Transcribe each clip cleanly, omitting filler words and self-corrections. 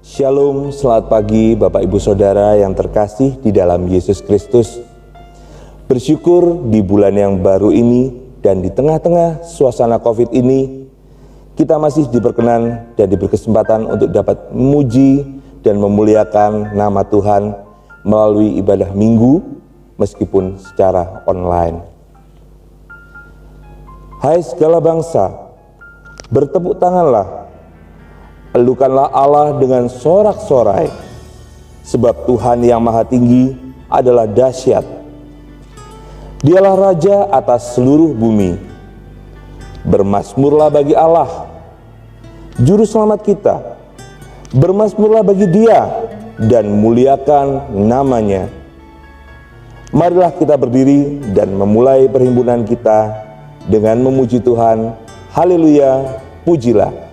Shalom, selamat pagi Bapak Ibu Saudara yang terkasih di dalam Yesus Kristus. Bersyukur di bulan yang baru ini dan di tengah-tengah suasana COVID ini, kita masih diperkenan dan diberi kesempatan untuk dapat memuji dan memuliakan nama Tuhan melalui ibadah minggu meskipun secara online. Hai segala bangsa, bertepuk tanganlah, elukanlah Allah dengan sorak-sorai, sebab Tuhan yang Maha Tinggi adalah dahsyat. Dialah Raja atas seluruh bumi. Bermazmurlah bagi Allah, Juru Selamat kita. Bermazmurlah bagi Dia dan muliakan namanya. Marilah kita berdiri dan memulai perhimpunan kita dengan memuji Tuhan. Haleluya, pujilah.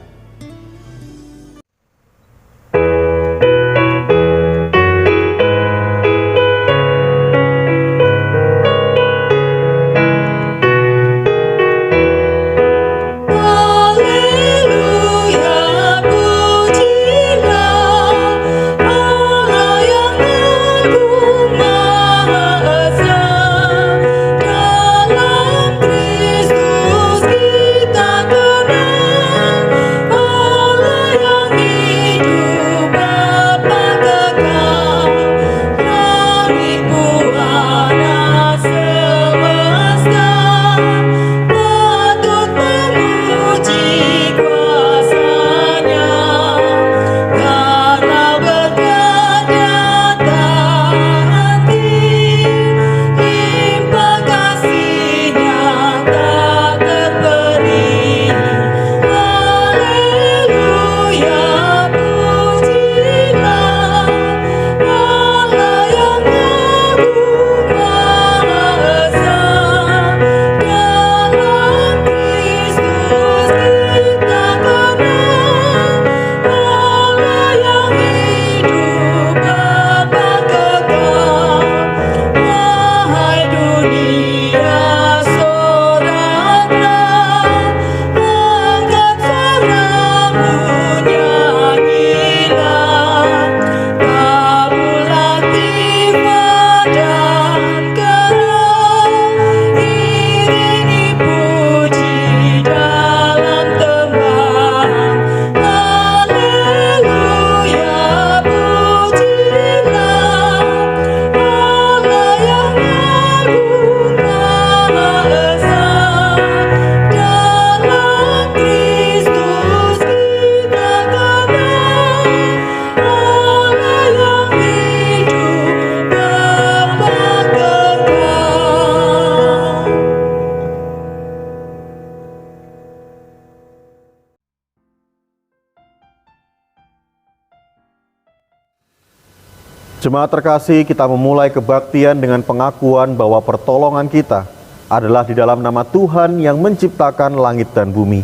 Jemaat terkasih, kita memulai kebaktian dengan pengakuan bahwa pertolongan kita adalah di dalam nama Tuhan yang menciptakan langit dan bumi.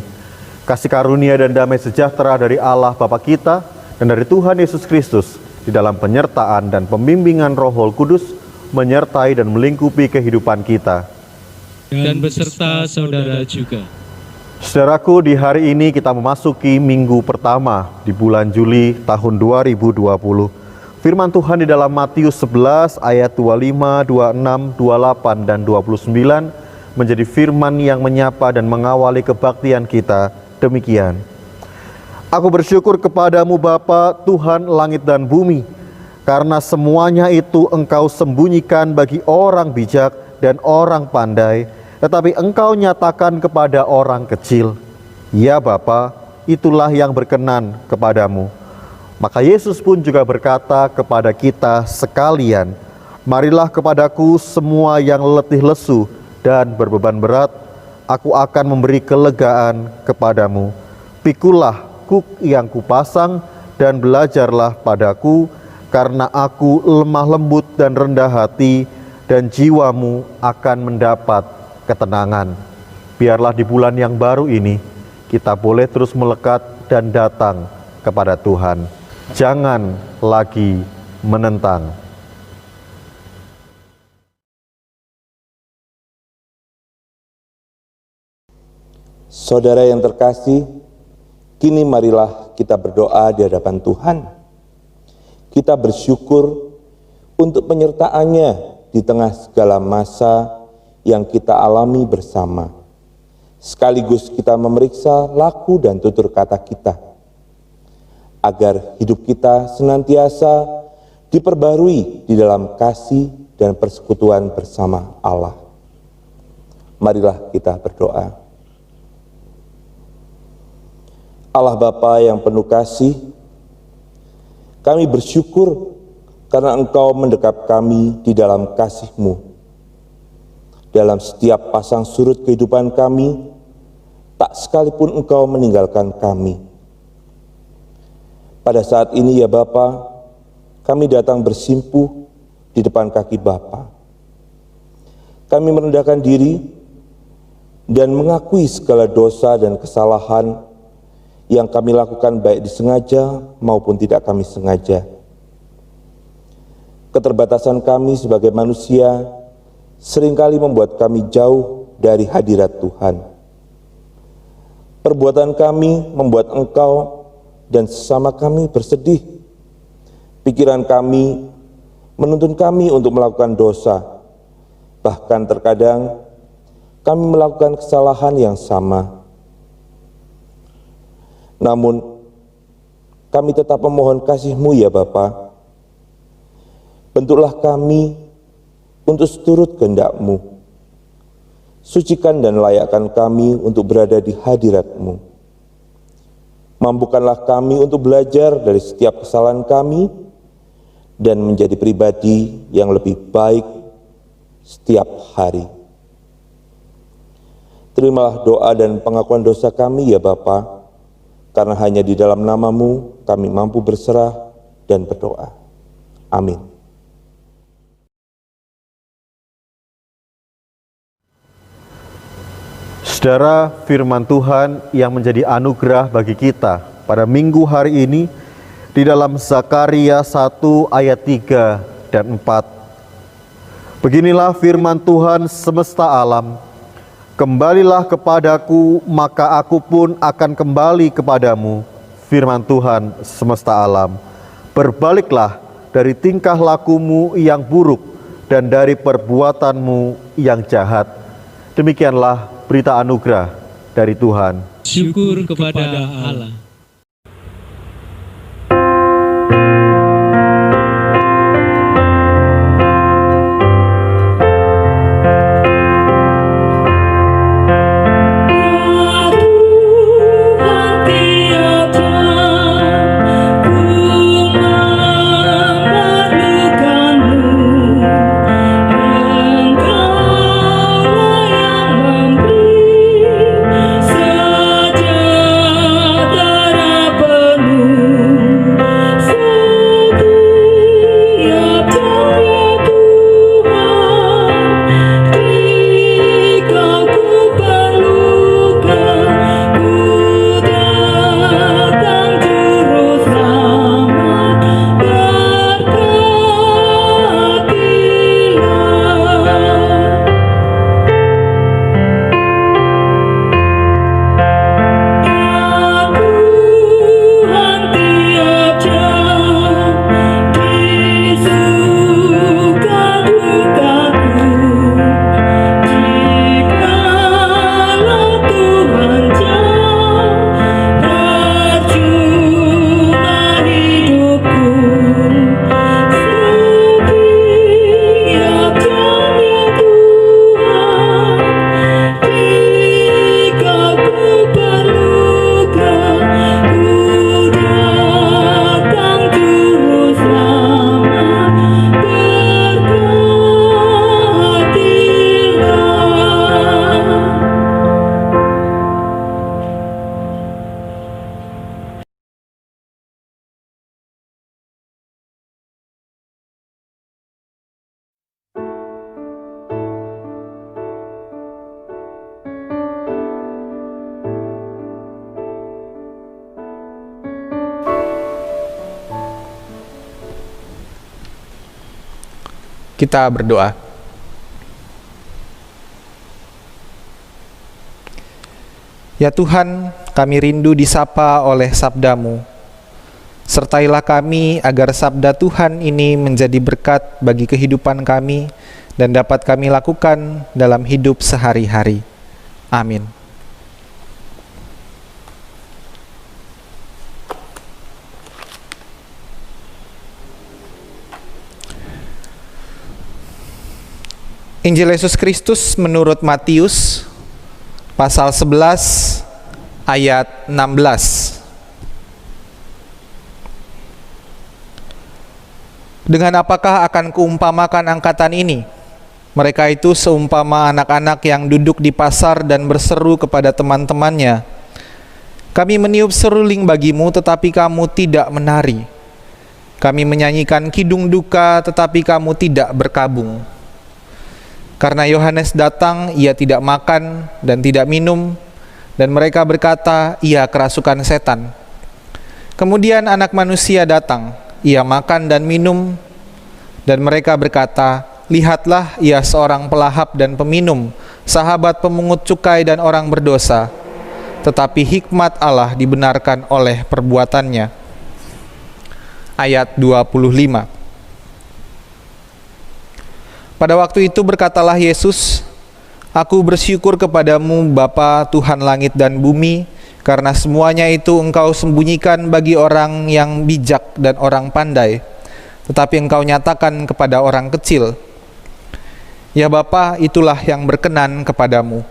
Kasih karunia dan damai sejahtera dari Allah Bapa kita dan dari Tuhan Yesus Kristus di dalam penyertaan dan pembimbingan Roh Kudus menyertai dan melingkupi kehidupan kita. Dan beserta saudara juga. Saudaraku, di hari ini kita memasuki minggu pertama di bulan Juli tahun 2020. Firman Tuhan di dalam Matius 11 ayat 25, 26, 28, dan 29 menjadi firman yang menyapa dan mengawali kebaktian kita demikian. Aku bersyukur kepadamu Bapa, Tuhan langit dan bumi, karena semuanya itu Engkau sembunyikan bagi orang bijak dan orang pandai, tetapi Engkau nyatakan kepada orang kecil. Ya Bapa, itulah yang berkenan kepadamu. Maka Yesus pun juga berkata kepada kita sekalian, marilah kepadaku semua yang letih lesu dan berbeban berat, aku akan memberi kelegaan kepadamu. Pikulah kuk yang kupasang dan belajarlah padaku, karena aku lemah lembut dan rendah hati, dan jiwamu akan mendapat ketenangan. Biarlah di bulan yang baru ini, kita boleh terus melekat dan datang kepada Tuhan. Jangan lagi menentang. Saudara yang terkasih, kini marilah kita berdoa di hadapan Tuhan. kita bersyukur untuk penyertaan-Nya di tengah segala masa yang kita alami bersama. Sekaligus kita memeriksa laku dan tutur kata kita, agar hidup kita senantiasa diperbarui di dalam kasih dan persekutuan bersama Allah. Marilah kita berdoa. Allah Bapa yang penuh kasih, kami bersyukur karena Engkau mendekap kami di dalam kasih-Mu. Dalam setiap pasang surut kehidupan kami, tak sekalipun Engkau meninggalkan kami. Pada saat ini ya Bapa, kami datang bersimpuh di depan kaki Bapa. Kami merendahkan diri dan mengakui segala dosa dan kesalahan yang kami lakukan baik disengaja maupun tidak kami sengaja. Keterbatasan kami sebagai manusia seringkali membuat kami jauh dari hadirat Tuhan. Perbuatan kami membuat Engkau dan sesama kami bersedih. Pikiran kami menuntun kami untuk melakukan dosa. Bahkan terkadang kami melakukan kesalahan yang sama. Namun, kami tetap memohon kasih-Mu ya Bapa. Bentuklah kami untuk seturut kehendak-Mu. Sucikan dan layakkan kami untuk berada di hadirat-Mu. Mampukanlah kami untuk belajar dari setiap kesalahan kami dan menjadi pribadi yang lebih baik setiap hari. Terimalah doa dan pengakuan dosa kami ya Bapa, karena hanya di dalam nama-Mu kami mampu berserah dan berdoa. Amin. Saudara, firman Tuhan yang menjadi anugerah bagi kita pada minggu hari ini di dalam Zakaria 1 ayat 3 dan 4. Beginilah firman Tuhan semesta alam, kembalilah kepadaku, maka aku pun akan kembali kepadamu, firman Tuhan semesta alam. Berbaliklah dari tingkah lakumu yang buruk dan dari perbuatanmu yang jahat. Demikianlah berita anugerah dari Tuhan. Syukur kepada Allah. Kita berdoa. Ya Tuhan, kami rindu disapa oleh sabda-Mu. Sertailah kami agar sabda Tuhan ini menjadi berkat bagi kehidupan kami dan dapat kami lakukan dalam hidup sehari-hari. Amin. Injil Yesus Kristus menurut Matius pasal 11 ayat 16. Dengan apakah akan kuumpamakan angkatan ini? Mereka itu seumpama anak-anak yang duduk di pasar dan berseru kepada teman-temannya, "Kami meniup seruling bagimu, tetapi kamu tidak menari. Kami menyanyikan kidung duka, tetapi kamu tidak berkabung." Karena Yohanes datang, ia tidak makan dan tidak minum, dan mereka berkata, "Ia kerasukan setan." Kemudian Anak Manusia datang, ia makan dan minum, dan mereka berkata, "Lihatlah, ia seorang pelahap dan peminum, sahabat pemungut cukai dan orang berdosa." Tetapi hikmat Allah dibenarkan oleh perbuatannya. Ayat 25. Pada waktu itu berkatalah Yesus, "Aku bersyukur kepadamu Bapa Tuhan langit dan bumi, karena semuanya itu Engkau sembunyikan bagi orang yang bijak dan orang pandai, tetapi Engkau nyatakan kepada orang kecil. Ya Bapa, itulah yang berkenan kepadamu.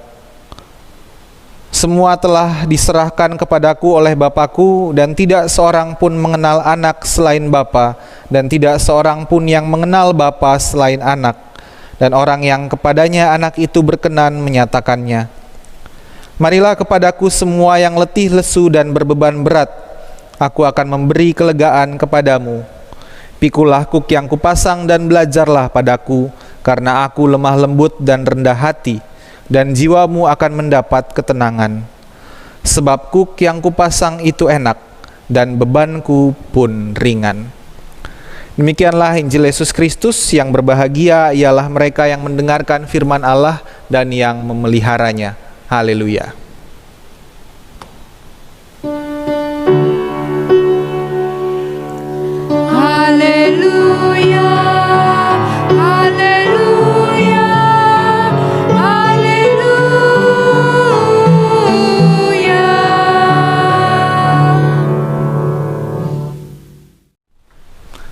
Semua telah diserahkan kepadaku oleh Bapakku, dan tidak seorang pun mengenal anak selain Bapa, dan tidak seorang pun yang mengenal Bapa selain anak, dan orang yang kepadanya anak itu berkenan menyatakannya. Marilah kepadaku semua yang letih lesu dan berbeban berat, aku akan memberi kelegaan kepadamu. Pikulah kuk yang kupasang dan belajarlah padaku, karena aku lemah lembut dan rendah hati, dan jiwamu akan mendapat ketenangan. Sebab kuk yang kupasang itu enak, dan bebanku pun ringan." Demikianlah Injil Yesus Kristus. Yang berbahagia ialah mereka yang mendengarkan firman Allah dan yang memeliharanya. Haleluya. Haleluya, haleluya, haleluya.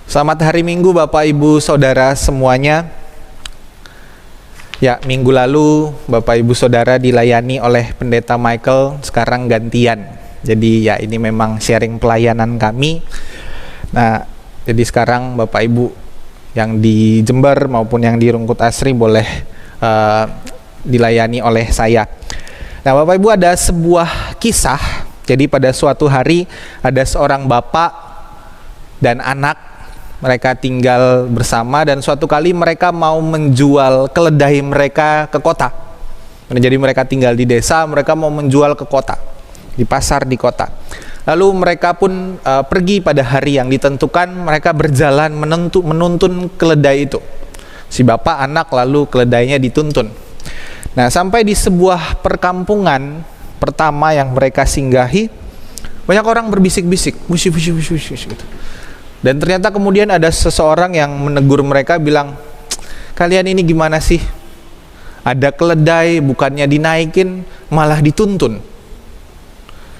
Selamat hari Minggu Bapak Ibu Saudara semuanya. Ya, minggu lalu Bapak Ibu Saudara dilayani oleh Pendeta Michael, sekarang gantian. Jadi ya ini memang sharing pelayanan kami. Nah, jadi sekarang Bapak Ibu yang di Jember maupun yang di Rungkut Asri boleh dilayani oleh saya. Nah, Bapak Ibu, ada sebuah kisah. Jadi pada suatu hari ada seorang bapak dan anak, mereka tinggal bersama, dan suatu kali mereka mau menjual keledai mereka ke kota. Jadi mereka tinggal di desa, mereka mau menjual ke kota, di pasar di kota. Lalu mereka pun pergi pada hari yang ditentukan, mereka berjalan menuntun keledai itu. Si bapak, anak, lalu keledainya dituntun. Nah, sampai di sebuah perkampungan pertama yang mereka singgahi, banyak orang berbisik-bisik, "Wush, wush, wush, wush," gitu. Dan ternyata kemudian ada seseorang yang menegur mereka, bilang, "Kalian ini gimana sih? Ada keledai, bukannya dinaikin, malah dituntun."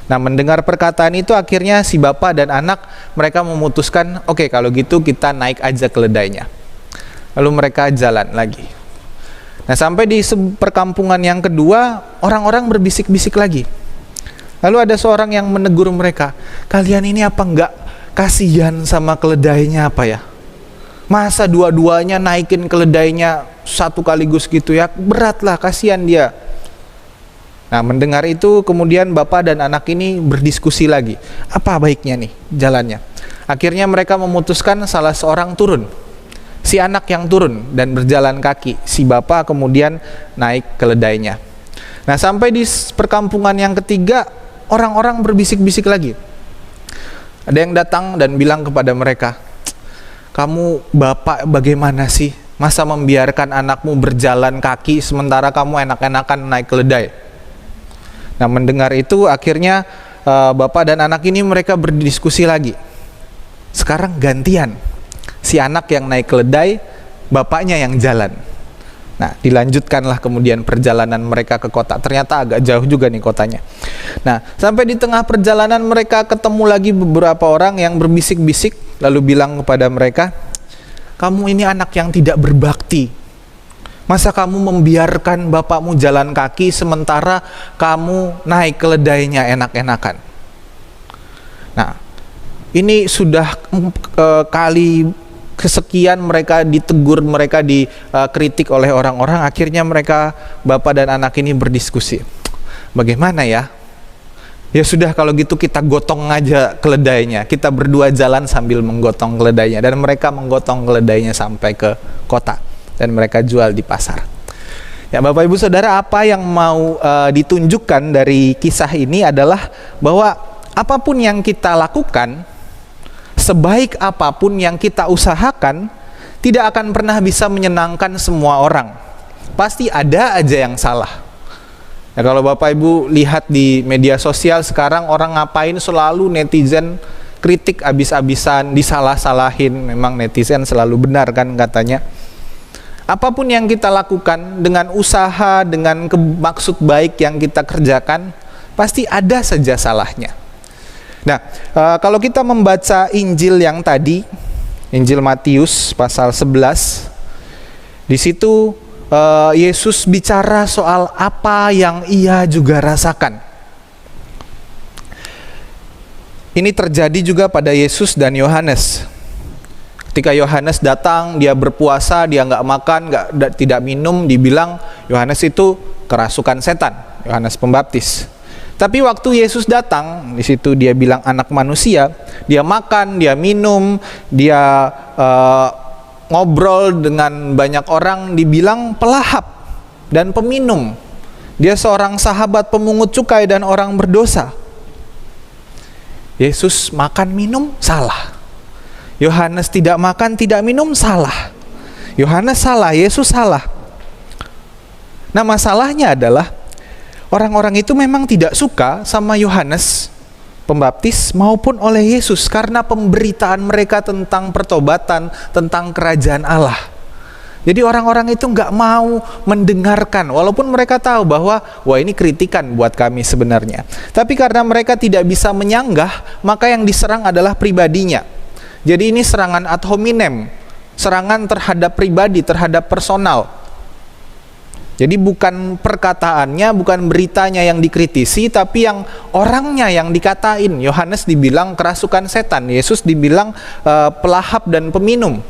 Nah, mendengar perkataan itu akhirnya si bapak dan anak, mereka memutuskan, "Oke, kalau gitu kita naik aja keledainya." Lalu mereka jalan lagi. Nah, sampai di perkampungan yang kedua, orang-orang berbisik-bisik lagi. Lalu ada seorang yang menegur mereka, "Kalian ini apa enggak kasihan sama keledainya apa ya? Masa dua-duanya naikin keledainya satu kaligus gitu ya? Beratlah, kasihan dia." Nah, mendengar itu kemudian bapak dan anak ini berdiskusi lagi. Apa baiknya nih jalannya? Akhirnya mereka memutuskan salah seorang turun. Si anak yang turun dan berjalan kaki. Si bapak kemudian naik keledainya. Nah, sampai di perkampungan yang ketiga, orang-orang berbisik-bisik lagi. Ada yang datang dan bilang kepada mereka, "Kamu bapak bagaimana sih? Masa membiarkan anakmu berjalan kaki sementara kamu enak-enakan naik keledai?" Nah, mendengar itu akhirnya bapak dan anak ini mereka berdiskusi lagi. Sekarang gantian, si anak yang naik keledai, bapaknya yang jalan. Nah, dilanjutkanlah kemudian perjalanan mereka ke kota. Ternyata agak jauh juga nih kotanya. Nah, sampai di tengah perjalanan mereka ketemu lagi beberapa orang yang berbisik-bisik, lalu bilang kepada mereka, "Kamu ini anak yang tidak berbakti. Masa kamu membiarkan bapakmu jalan kaki sementara kamu naik keledainya enak-enakan?" Nah, ini sudah kali kesekian mereka ditegur, mereka dikritik oleh orang-orang. Akhirnya mereka, bapak dan anak ini berdiskusi. Bagaimana ya? Ya sudah, kalau gitu kita gotong aja keledainya. Kita berdua jalan sambil menggotong keledainya. Dan mereka menggotong keledainya sampai ke kota. Dan mereka jual di pasar. Ya Bapak Ibu Saudara, apa yang mau ditunjukkan dari kisah ini adalah bahwa apapun yang kita lakukan, sebaik apapun yang kita usahakan, tidak akan pernah bisa menyenangkan semua orang. Pasti ada aja yang salah. Ya, kalau Bapak Ibu lihat di media sosial sekarang, orang ngapain selalu netizen kritik abis-abisan, disalah-salahin. Memang netizen selalu benar kan katanya. Apapun yang kita lakukan dengan usaha, dengan maksud baik yang kita kerjakan, pasti ada saja salahnya. Nah, kalau kita membaca Injil yang tadi, Injil Matius pasal 11, di situ Yesus bicara soal apa yang ia juga rasakan. Ini terjadi juga pada Yesus dan Yohanes. Ketika Yohanes datang, dia berpuasa, dia nggak makan, tidak minum, dibilang Yohanes itu kerasukan setan, Yohanes Pembaptis. Tapi waktu Yesus datang, di situ dia bilang anak manusia, dia makan, dia minum, dia ngobrol dengan banyak orang, dibilang pelahap dan peminum. Dia seorang sahabat pemungut cukai dan orang berdosa. Yesus makan minum, salah. Yohanes tidak makan, tidak minum, salah. Yohanes salah, Yesus salah. Nah, masalahnya adalah orang-orang itu memang tidak suka sama Yohanes Pembaptis maupun oleh Yesus karena pemberitaan mereka tentang pertobatan, tentang kerajaan Allah. Jadi orang-orang itu nggak mau mendengarkan, walaupun mereka tahu bahwa wah ini kritikan buat kami sebenarnya. Tapi karena mereka tidak bisa menyanggah, maka yang diserang adalah pribadinya. Jadi ini serangan ad hominem, serangan terhadap pribadi, terhadap personal. Jadi bukan perkataannya, bukan beritanya yang dikritisi, tapi yang orangnya yang dikatain. Yohanes dibilang kerasukan setan, Yesus dibilang pelahap dan peminum.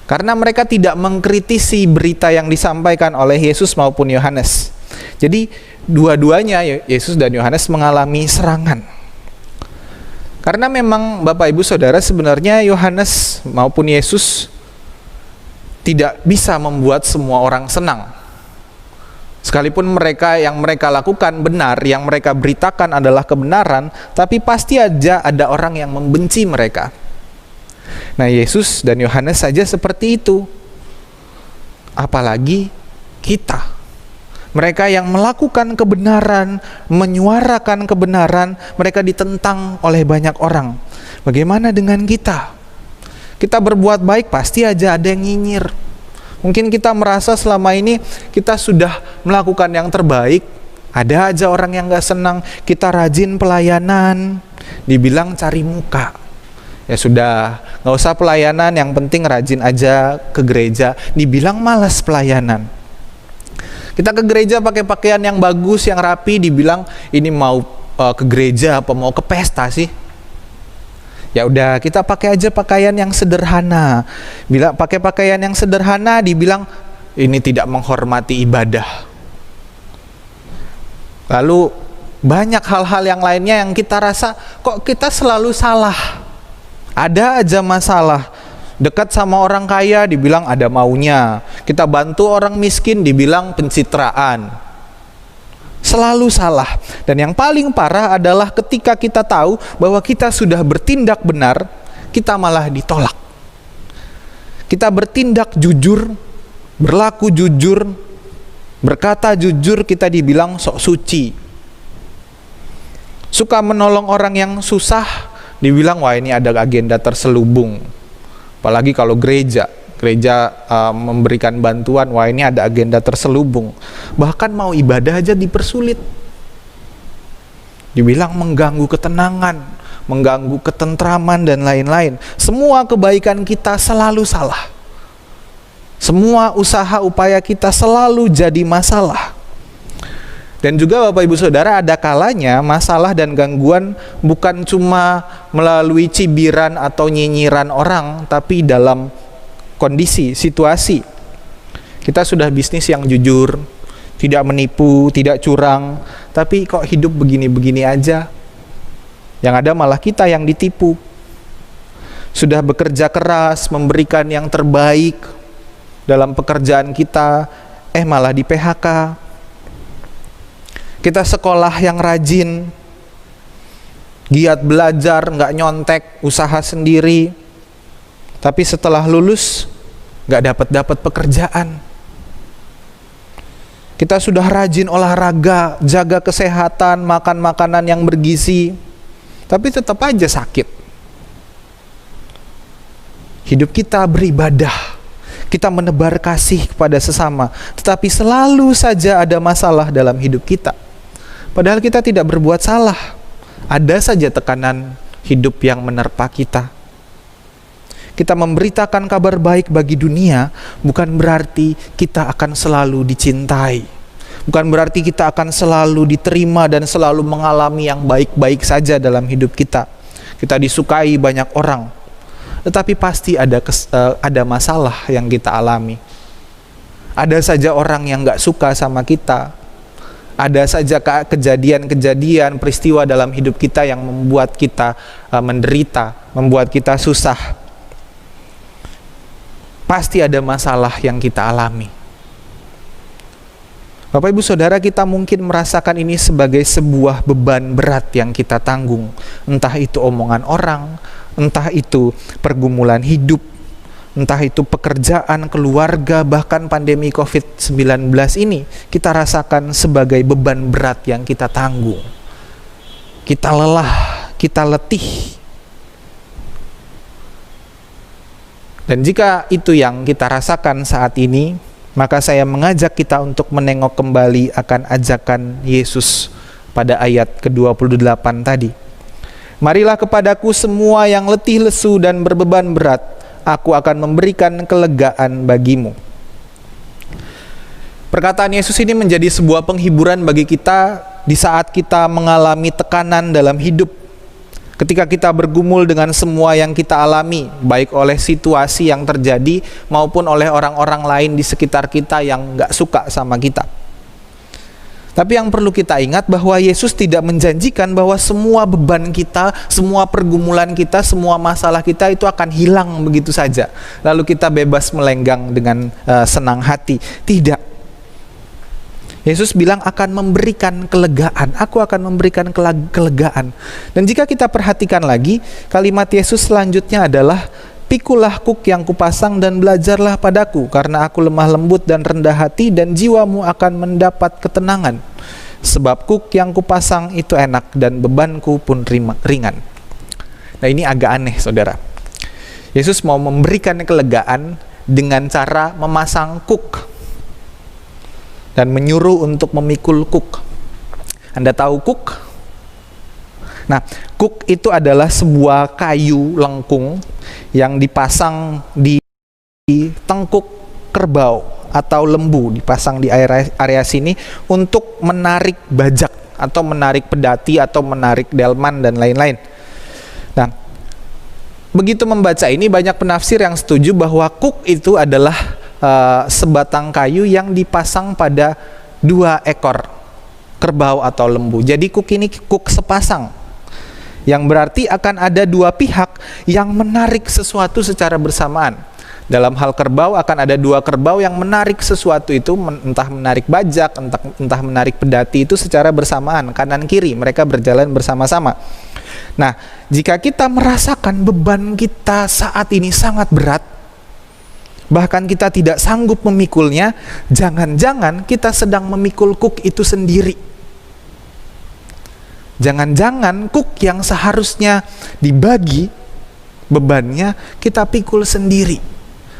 Karena mereka tidak mengkritisi berita yang disampaikan oleh Yesus maupun Yohanes. Jadi dua-duanya, Yesus dan Yohanes, mengalami serangan. Karena memang Bapak Ibu Saudara, sebenarnya Yohanes maupun Yesus tidak bisa membuat semua orang senang. Sekalipun yang mereka lakukan benar, yang mereka beritakan adalah kebenaran, tapi pasti aja ada orang yang membenci mereka. Nah, Yesus dan Yohanes saja seperti itu. Apalagi kita. Mereka yang melakukan kebenaran, menyuarakan kebenaran, mereka ditentang oleh banyak orang. Bagaimana dengan kita? Kita berbuat baik, pasti aja ada yang nyinyir. Mungkin kita merasa selama ini kita sudah melakukan yang terbaik, ada aja orang yang gak senang. Kita rajin pelayanan, dibilang cari muka. Ya sudah, gak usah pelayanan, yang penting rajin aja ke gereja, dibilang malas pelayanan. Kita ke gereja pakai pakaian yang bagus, yang rapi, dibilang ini mau ke gereja apa mau ke pesta sih? Ya udah, kita pakai aja pakaian yang sederhana. Bila pakai pakaian yang sederhana, dibilang ini tidak menghormati ibadah. Lalu banyak hal-hal yang lainnya yang kita rasa kok kita selalu salah. Ada aja masalah. Dekat sama orang kaya, dibilang ada maunya. Kita bantu orang miskin, dibilang pencitraan. Selalu salah. Dan yang paling parah adalah ketika kita tahu bahwa kita sudah bertindak benar, kita malah ditolak. Kita bertindak jujur, berlaku jujur, berkata jujur, kita dibilang sok suci. Suka menolong orang yang susah, dibilang wah ini ada agenda terselubung. Apalagi kalau gereja memberikan bantuan, wah ini ada agenda terselubung. Bahkan mau ibadah aja dipersulit. Dibilang mengganggu ketenangan, mengganggu ketentraman dan lain-lain. Semua kebaikan kita selalu salah. Semua usaha upaya kita selalu jadi masalah. Dan juga Bapak Ibu Saudara, ada kalanya masalah dan gangguan bukan cuma melalui cibiran atau nyinyiran orang, tapi dalam kondisi, situasi. Kita sudah bisnis yang jujur, tidak menipu, tidak curang, tapi kok hidup begini-begini aja. Yang ada malah kita yang ditipu. Sudah bekerja keras, memberikan yang terbaik dalam pekerjaan kita, malah di PHK. Kita sekolah yang rajin, giat belajar, nggak nyontek, usaha sendiri, tapi setelah lulus nggak dapat pekerjaan. Kita sudah rajin olahraga, jaga kesehatan, makan makanan yang bergizi, tapi tetap aja sakit. Hidup kita beribadah, kita menebar kasih kepada sesama, tetapi selalu saja ada masalah dalam hidup kita. Padahal kita tidak berbuat salah, ada saja tekanan hidup yang menerpa kita. Kita memberitakan kabar baik bagi dunia bukan berarti kita akan selalu dicintai. Bukan berarti kita akan selalu diterima dan selalu mengalami yang baik-baik saja dalam hidup kita. Kita disukai banyak orang. Tetapi pasti ada masalah yang kita alami. Ada saja orang yang gak suka sama kita. Ada saja kejadian-kejadian, peristiwa dalam hidup kita yang membuat kita menderita, membuat kita susah. Pasti ada masalah yang kita alami. Bapak Ibu Saudara, kita mungkin merasakan ini sebagai sebuah beban berat yang kita tanggung. Entah itu omongan orang, entah itu pergumulan hidup, entah itu pekerjaan, keluarga, bahkan pandemi COVID-19 ini kita rasakan sebagai beban berat yang kita tanggung. Kita lelah, kita letih. Dan jika itu yang kita rasakan saat ini, maka saya mengajak kita untuk menengok kembali akan ajakan Yesus pada ayat ke-28 tadi. Marilah kepadaku semua yang letih lesu dan berbeban berat, aku akan memberikan kelegaan bagimu. Perkataan Yesus ini menjadi sebuah penghiburan bagi kita di saat kita mengalami tekanan dalam hidup. Ketika kita bergumul dengan semua yang kita alami, baik oleh situasi yang terjadi maupun oleh orang-orang lain di sekitar kita yang gak suka sama kita. Tapi yang perlu kita ingat bahwa Yesus tidak menjanjikan bahwa semua beban kita, semua pergumulan kita, semua masalah kita itu akan hilang begitu saja. Lalu kita bebas melenggang dengan senang hati. Tidak. Yesus bilang akan memberikan kelegaan. Aku akan memberikan kelegaan. Dan jika kita perhatikan lagi, kalimat Yesus selanjutnya adalah, pikulah kuk yang kupasang dan belajarlah padaku, karena aku lemah lembut dan rendah hati, dan jiwamu akan mendapat ketenangan. Sebab kuk yang kupasang itu enak dan bebanku pun ringan. Nah, ini agak aneh, saudara. Yesus mau memberikan kelegaan dengan cara memasang kuk dan menyuruh untuk memikul kuk. Anda tahu kuk? Nah, kuk itu adalah sebuah kayu lengkung yang dipasang di tengkuk kerbau atau lembu, dipasang di area sini untuk menarik bajak atau menarik pedati atau menarik delman dan lain-lain. Nah, begitu membaca ini, banyak penafsir yang setuju bahwa kuk itu adalah sebatang kayu yang dipasang pada 2 ekor kerbau atau lembu. Jadi kuk ini kuk sepasang, yang berarti akan ada 2 pihak yang menarik sesuatu secara bersamaan. Dalam hal kerbau akan ada 2 kerbau yang menarik sesuatu itu, entah menarik bajak, entah menarik pedati itu secara bersamaan, kanan kiri, mereka berjalan bersama-sama. Nah, jika kita merasakan beban kita saat ini sangat berat, bahkan kita tidak sanggup memikulnya, jangan-jangan kita sedang memikul kuk itu sendiri. Jangan-jangan kuk yang seharusnya dibagi bebannya kita pikul sendiri.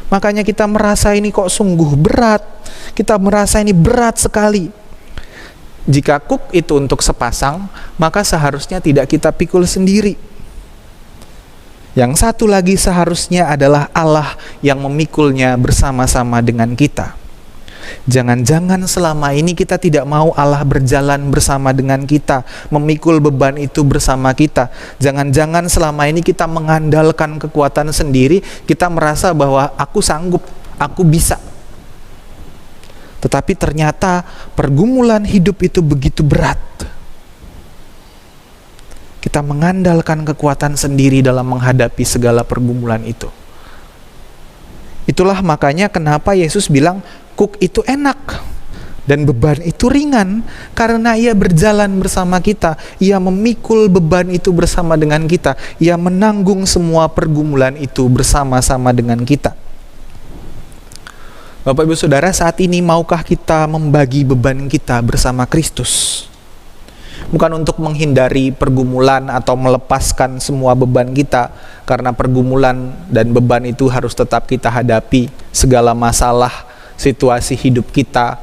Makanya kita merasa ini kok sungguh berat. Kita merasa ini berat sekali. Jika kuk itu untuk sepasang, maka seharusnya tidak kita pikul sendiri. Yang satu lagi seharusnya adalah Allah yang memikulnya bersama-sama dengan kita. Jangan-jangan selama ini kita tidak mau Allah berjalan bersama dengan kita, memikul beban itu bersama kita. Jangan-jangan selama ini kita mengandalkan kekuatan sendiri, kita merasa bahwa aku sanggup, aku bisa. Tetapi ternyata pergumulan hidup itu begitu berat. Kita mengandalkan kekuatan sendiri dalam menghadapi segala pergumulan itu. Itulah makanya kenapa Yesus bilang kuk itu enak dan beban itu ringan, karena ia berjalan bersama kita, ia memikul beban itu bersama dengan kita, ia menanggung semua pergumulan itu bersama-sama dengan kita. Bapak Ibu Saudara, saat ini maukah kita membagi beban kita bersama Kristus? Bukan untuk menghindari pergumulan atau melepaskan semua beban kita, karena pergumulan dan beban itu harus tetap kita hadapi. Segala masalah, situasi hidup kita,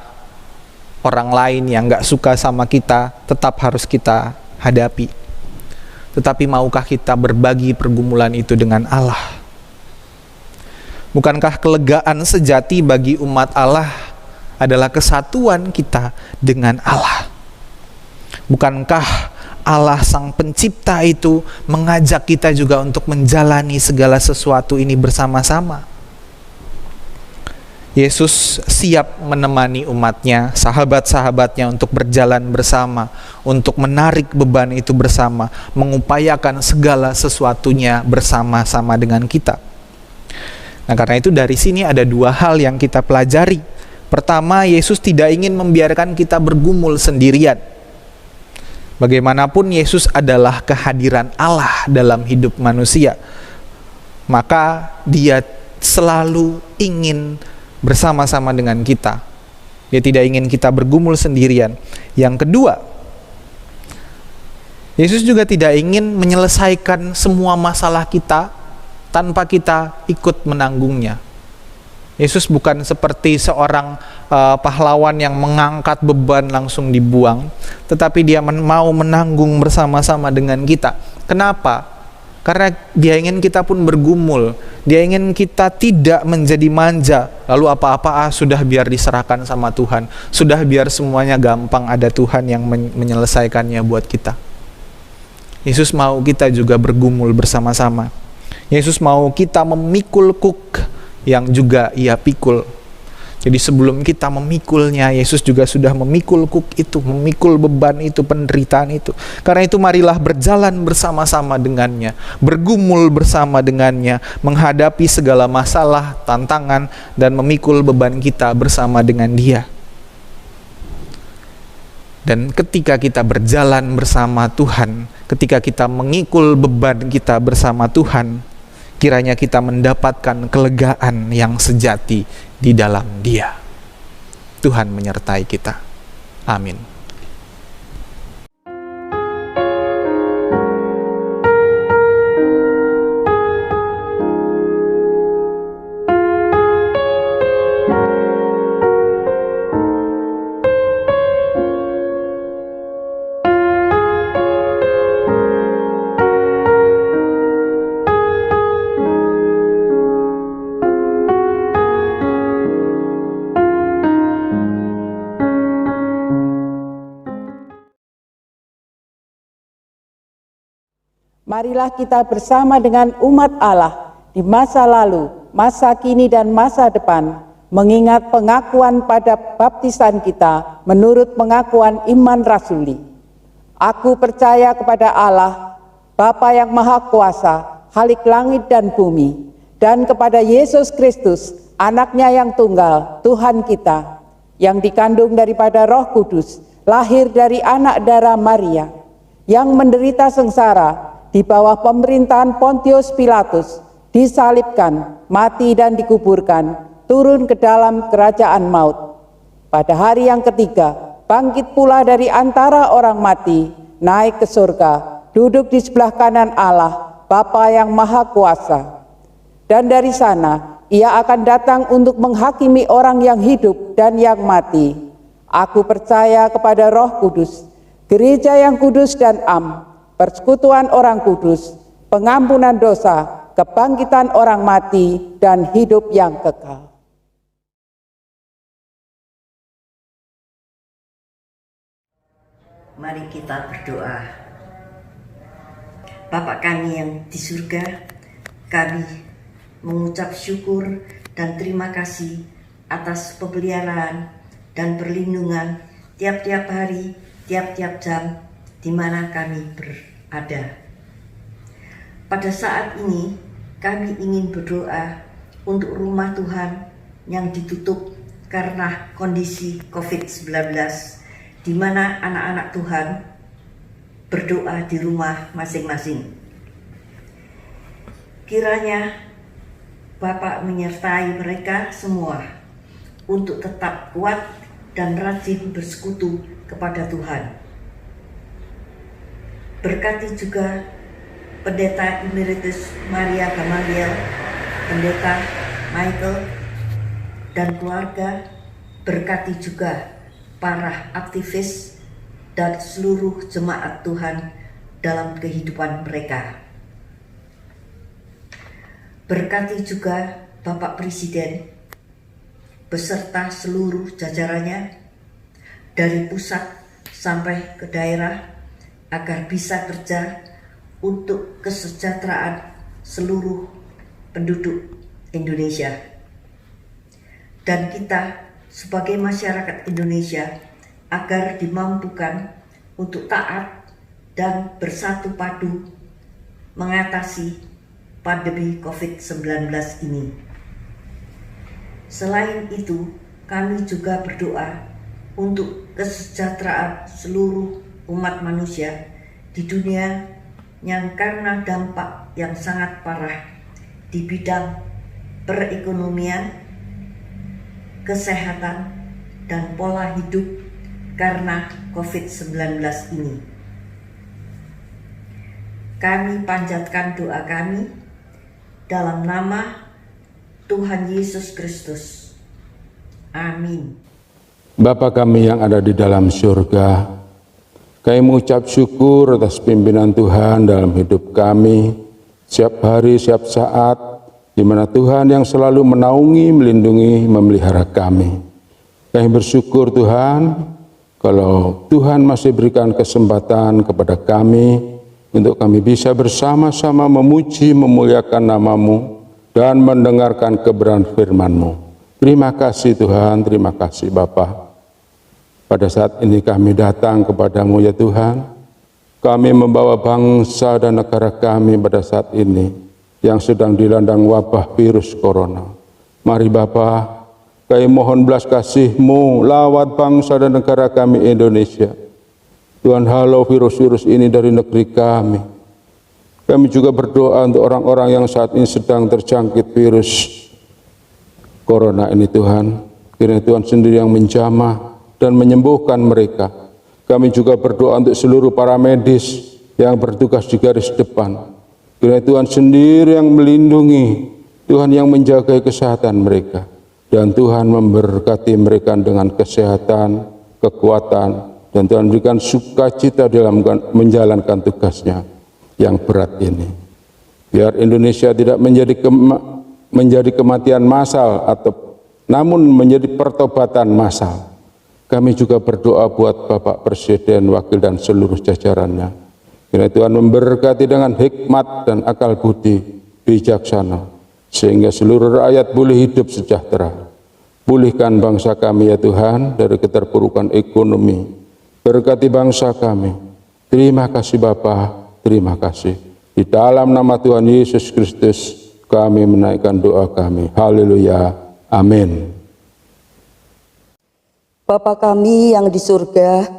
orang lain yang gak suka sama kita, tetap harus kita hadapi. Tetapi maukah kita berbagi pergumulan itu dengan Allah? Bukankah kelegaan sejati bagi umat Allah adalah kesatuan kita dengan Allah? Bukankah Allah Sang Pencipta itu mengajak kita juga untuk menjalani segala sesuatu ini bersama-sama? Yesus siap menemani umatnya, sahabat-sahabatnya untuk berjalan bersama, untuk menarik beban itu bersama, mengupayakan segala sesuatunya bersama-sama dengan kita. Nah, karena itu dari sini ada dua hal yang kita pelajari. Pertama, Yesus tidak ingin membiarkan kita bergumul sendirian. Bagaimanapun Yesus adalah kehadiran Allah dalam hidup manusia, maka Dia selalu ingin bersama-sama dengan kita. Dia tidak ingin kita bergumul sendirian. Yang kedua, Yesus juga tidak ingin menyelesaikan semua masalah kita tanpa kita ikut menanggungnya. Yesus bukan seperti seorang pahlawan yang mengangkat beban langsung dibuang, tetapi Dia mau menanggung bersama-sama dengan kita. Kenapa? Karena Dia ingin kita pun bergumul. Dia ingin kita tidak menjadi manja, lalu apa-apa sudah biar diserahkan sama Tuhan, sudah biar semuanya gampang, ada Tuhan yang menyelesaikannya buat kita. Yesus mau kita juga bergumul bersama-sama. Yesus mau kita memikul kuk yang juga Ia pikul. Jadi sebelum kita memikulnya, Yesus juga sudah memikul kuk itu, memikul beban itu, penderitaan itu. Karena itu marilah berjalan bersama-sama dengannya, bergumul bersama dengannya, menghadapi segala masalah, tantangan, dan memikul beban kita bersama dengan Dia. Dan ketika kita berjalan bersama Tuhan, ketika kita mengikul beban kita bersama Tuhan, kiranya kita mendapatkan kelegaan yang sejati di dalam Dia. Tuhan menyertai kita. Amin. Marilah kita bersama dengan umat Allah di masa lalu, masa kini, dan masa depan, mengingat pengakuan pada baptisan kita menurut pengakuan iman rasuli. Aku percaya kepada Allah, Bapa yang Maha Kuasa, Khalik langit dan bumi, dan kepada Yesus Kristus, Anaknya yang tunggal, Tuhan kita, yang dikandung daripada Roh Kudus, lahir dari anak darah Maria, yang menderita sengsara di bawah pemerintahan Pontius Pilatus, disalibkan, mati dan dikuburkan, turun ke dalam kerajaan maut. Pada hari yang ketiga, bangkit pula dari antara orang mati, naik ke surga, duduk di sebelah kanan Allah, Bapa yang Maha Kuasa. Dan dari sana, Ia akan datang untuk menghakimi orang yang hidup dan yang mati. Aku percaya kepada Roh Kudus, gereja yang kudus dan persekutuan orang kudus, pengampunan dosa, kebangkitan orang mati, dan hidup yang kekal. Mari kita berdoa. Bapa kami yang di surga, kami mengucap syukur dan terima kasih atas pemeliharaan dan perlindungan tiap-tiap hari, tiap-tiap jam di mana kami berada. Pada saat ini kami ingin berdoa untuk rumah Tuhan yang ditutup karena kondisi COVID-19, di mana anak-anak Tuhan berdoa di rumah masing-masing. Kiranya Bapak menyertai mereka semua untuk tetap kuat dan rajin bersekutu kepada Tuhan. Berkati juga Pendeta Emeritus Maria Gamaliel, Pendeta Michael, dan keluarga. Berkati juga para aktivis dan seluruh jemaat Tuhan dalam kehidupan mereka. Berkati juga Bapak Presiden beserta seluruh jajarannya dari pusat sampai ke daerah agar bisa kerja untuk kesejahteraan seluruh penduduk Indonesia. Dan kita sebagai masyarakat Indonesia agar dimampukan untuk taat dan bersatu padu mengatasi pandemi COVID-19 ini. Selain itu, kami juga berdoa untuk kesejahteraan seluruh umat manusia di dunia yang karena dampak yang sangat parah di bidang perekonomian, kesehatan, dan pola hidup karena COVID-19 ini. Kami panjatkan doa kami dalam nama Tuhan Yesus Kristus. Amin. Bapa kami yang ada di dalam surga, kami mengucap syukur atas pimpinan Tuhan dalam hidup kami, setiap hari, setiap saat, di mana Tuhan yang selalu menaungi, melindungi, memelihara kami. Kami bersyukur Tuhan, kalau Tuhan masih berikan kesempatan kepada kami, untuk kami bisa bersama-sama memuji, memuliakan nama-Mu, dan mendengarkan kebenaran firman-Mu. Terima kasih Tuhan, terima kasih Bapa. Pada saat ini kami datang kepadamu ya Tuhan, kami membawa bangsa dan negara kami pada saat ini yang sedang dilanda wabah virus corona. Mari Bapa, kami mohon belas kasih-Mu lawat bangsa dan negara kami Indonesia. Tuhan, halau virus-virus ini dari negeri kami. Kami juga berdoa untuk orang-orang yang saat ini sedang terjangkit virus corona ini Tuhan. Kiranya Tuhan sendiri yang menjamah dan menyembuhkan mereka. Kami juga berdoa untuk seluruh para medis yang bertugas di garis depan. Kiranya Tuhan sendiri yang melindungi, Tuhan yang menjaga kesehatan mereka. Dan Tuhan memberkati mereka dengan kesehatan, kekuatan, dan Tuhan berikan sukacita dalam menjalankan tugasnya yang berat ini. Biar Indonesia tidak menjadi kematian massal, namun menjadi pertobatan massal. Kami juga berdoa buat Bapak Presiden, Wakil, dan seluruh jajarannya. Kiranya Tuhan memberkati dengan hikmat dan akal budi bijaksana, sehingga seluruh rakyat boleh hidup sejahtera. Pulihkan bangsa kami ya Tuhan dari keterpurukan ekonomi. Berkati bangsa kami. Terima kasih Bapa, terima kasih. Di dalam nama Tuhan Yesus Kristus kami menaikkan doa kami. Haleluya. Amin. Bapa kami yang di surga,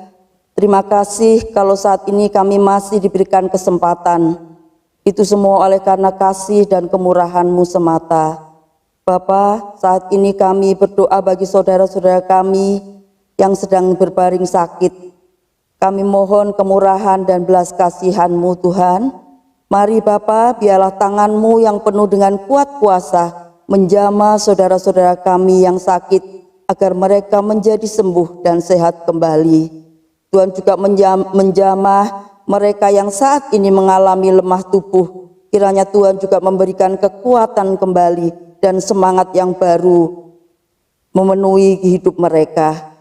terima kasih kalau saat ini kami masih diberikan kesempatan. Itu semua oleh karena kasih dan kemurahan-Mu semata. Bapa, saat ini kami berdoa bagi saudara-saudara kami yang sedang berbaring sakit. Kami mohon kemurahan dan belas kasihan-Mu Tuhan. Mari Bapa, biarlah tangan-Mu yang penuh dengan kuat kuasa menjamah saudara-saudara kami yang sakit agar mereka menjadi sembuh dan sehat kembali. Tuhan juga menjamah mereka yang saat ini mengalami lemah tubuh. Kiranya Tuhan juga memberikan kekuatan kembali dan semangat yang baru memenuhi hidup mereka.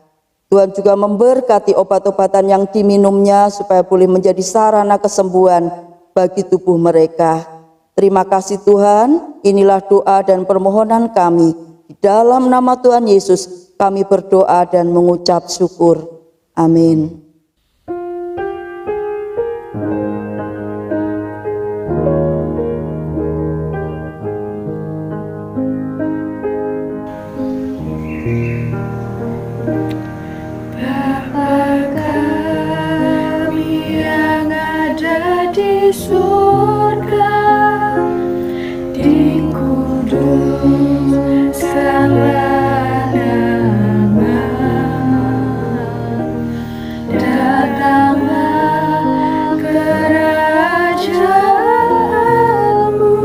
Tuhan juga memberkati obat-obatan yang diminumnya supaya boleh menjadi sarana kesembuhan bagi tubuh mereka. Terima kasih Tuhan, inilah doa dan permohonan kami. Di dalam nama Tuhan Yesus kami berdoa dan mengucap syukur. Amin. Bapa kami yang ada di surga, dikuduskanlah nama, datanglah kerajaanmu,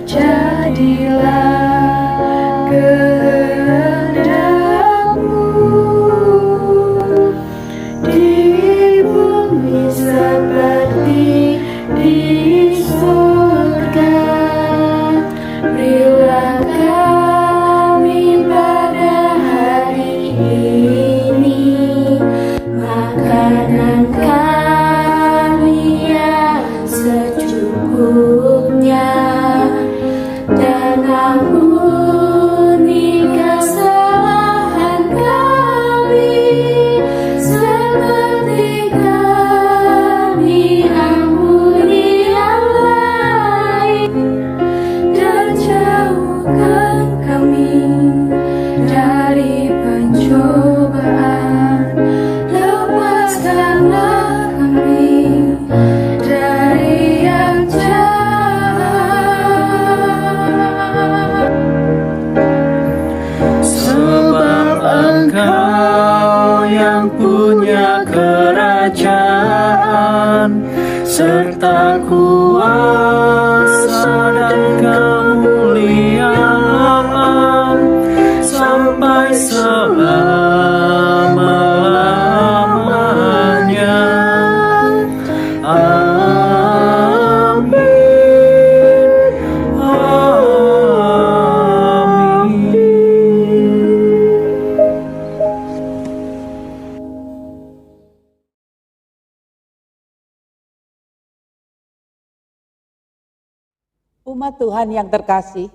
jadilah kehendakmu di bumi seperti di surga. Berilah kami pada hari ini makanan kami yang secukupnya, dan ampuni kesalahan kami seperti kami ampuni yang lain, dan jauhkan kami dari pencobaan, lepaskanlah kami dari yang jahat. Sebab Engkau yang punya kerajaan serta kuasa dan kemuliaan sampai selama-lamanya. Amin. Amin. Umat Tuhan yang terkasih,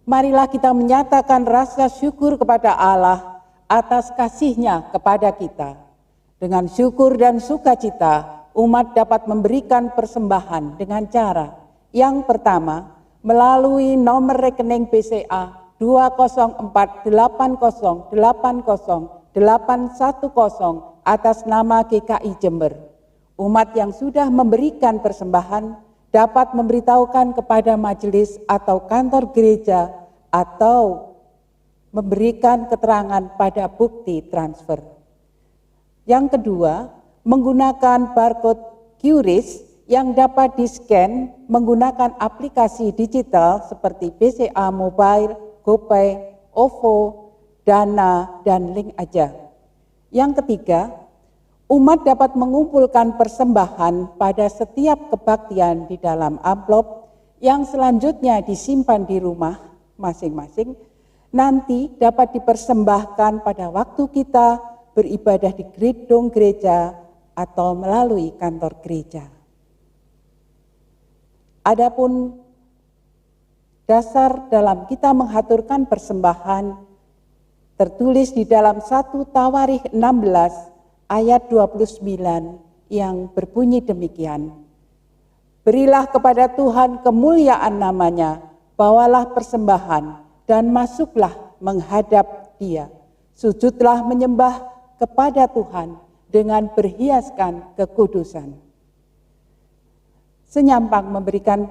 marilah kita menyatakan rasa syukur kepada Allah atas kasih-Nya kepada kita. Dengan syukur dan sukacita, umat dapat memberikan persembahan dengan cara yang pertama, melalui nomor rekening BCA 20480808110 atas nama GKI Jember. Umat yang sudah memberikan persembahan dapat memberitahukan kepada majelis atau kantor gereja atau memberikan keterangan pada bukti transfer. Yang kedua, menggunakan barcode QRIS yang dapat di-scan menggunakan aplikasi digital seperti BCA Mobile, GoPay, OVO, Dana, dan Link Aja. Yang ketiga, umat dapat mengumpulkan persembahan pada setiap kebaktian di dalam amplop yang selanjutnya disimpan di rumah masing-masing, nanti dapat dipersembahkan pada waktu kita beribadah di gedung gereja atau melalui kantor gereja. Adapun dasar dalam kita menghaturkan persembahan tertulis di dalam 1 Tawarikh 16 ayat 29 yang berbunyi demikian. Berilah kepada Tuhan kemuliaan namanya, bawalah persembahan dan masuklah menghadap Dia. Sujudlah menyembah kepada Tuhan dengan berhiaskan kekudusan. Senyampang memberikan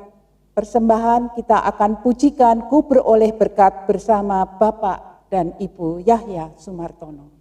persembahan, kita akan pujikan Ku beroleh berkat bersama Bapak dan Ibu Yahya Sumartono.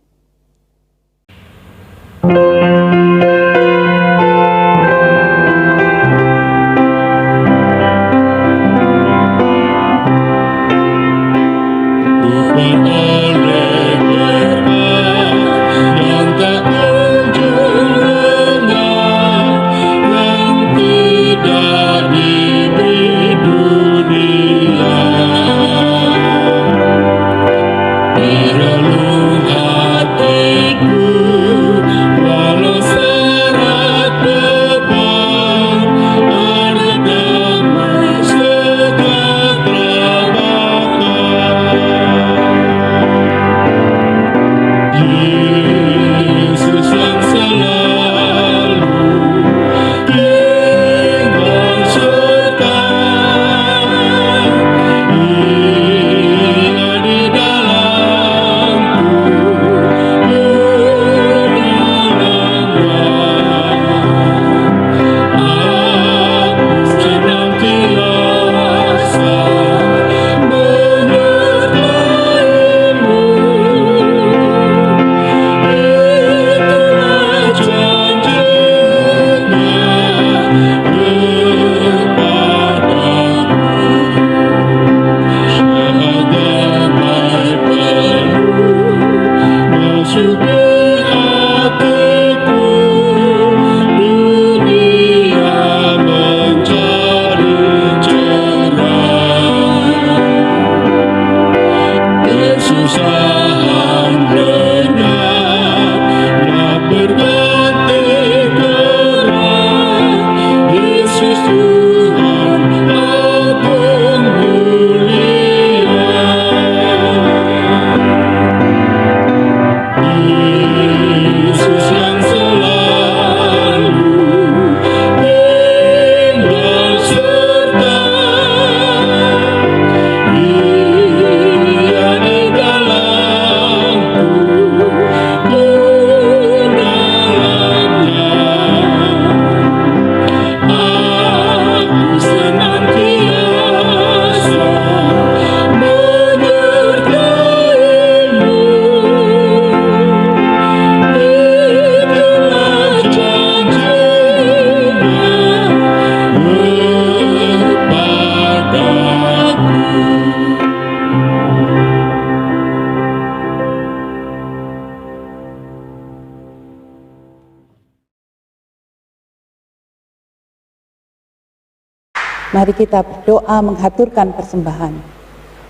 Mari kita berdoa menghaturkan persembahan.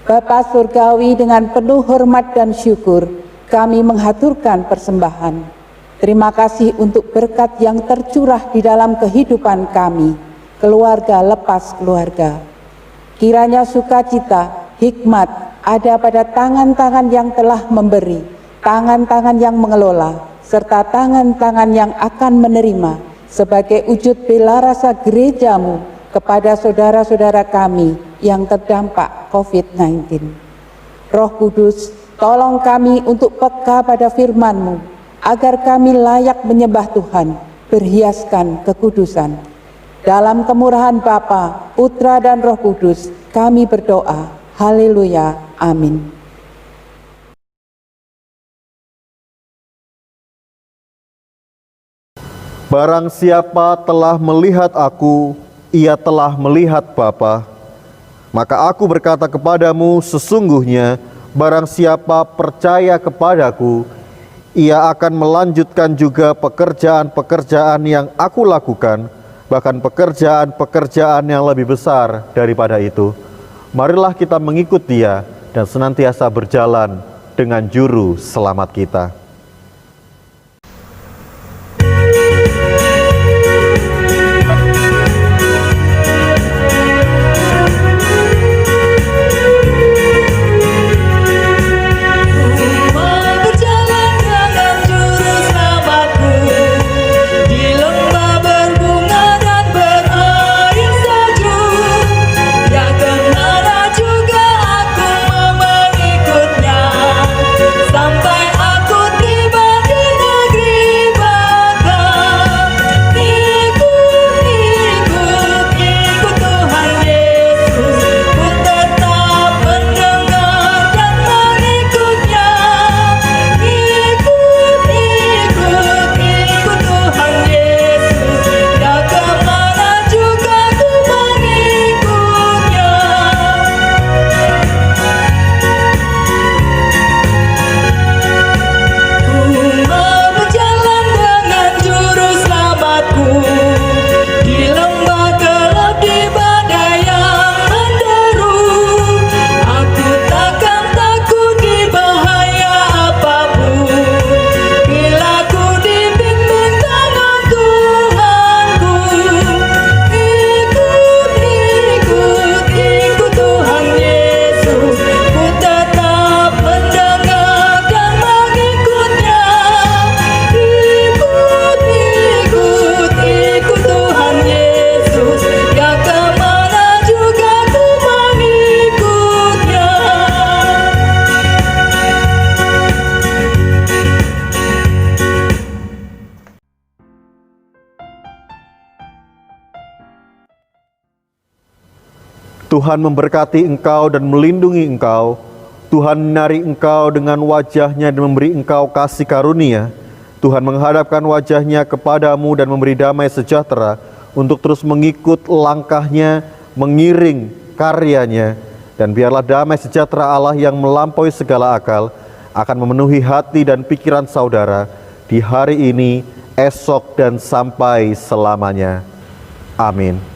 Bapa Surgawi, dengan penuh hormat dan syukur, kami menghaturkan persembahan. Terima kasih untuk berkat yang tercurah di dalam kehidupan kami, keluarga lepas keluarga. Kiranya sukacita, hikmat ada pada tangan-tangan yang telah memberi, tangan-tangan yang mengelola, serta tangan-tangan yang akan menerima sebagai wujud bela rasa gerejamu kepada saudara-saudara kami yang terdampak COVID-19. Roh Kudus, tolong kami untuk peka pada firman-Mu, agar kami layak menyembah Tuhan, berhiaskan kekudusan. Dalam kemurahan Bapa, Putra dan Roh Kudus, kami berdoa. Haleluya. Amin. Barang siapa telah melihat aku, ia telah melihat Bapa. Maka aku berkata kepadamu, sesungguhnya barang siapa percaya kepadaku, ia akan melanjutkan juga pekerjaan-pekerjaan yang aku lakukan, bahkan pekerjaan-pekerjaan yang lebih besar daripada itu. Marilah kita mengikut Dia dan senantiasa berjalan dengan juru selamat kita. Sampai aku Tuhan memberkati engkau dan melindungi engkau. Tuhan menyinari engkau dengan wajah-Nya dan memberi engkau kasih karunia. Tuhan menghadapkan wajah-Nya kepadamu dan memberi damai sejahtera untuk terus mengikut langkah-Nya, mengiring karya-Nya. Dan biarlah damai sejahtera Allah yang melampaui segala akal akan memenuhi hati dan pikiran saudara di hari ini, esok, dan sampai selamanya. Amin.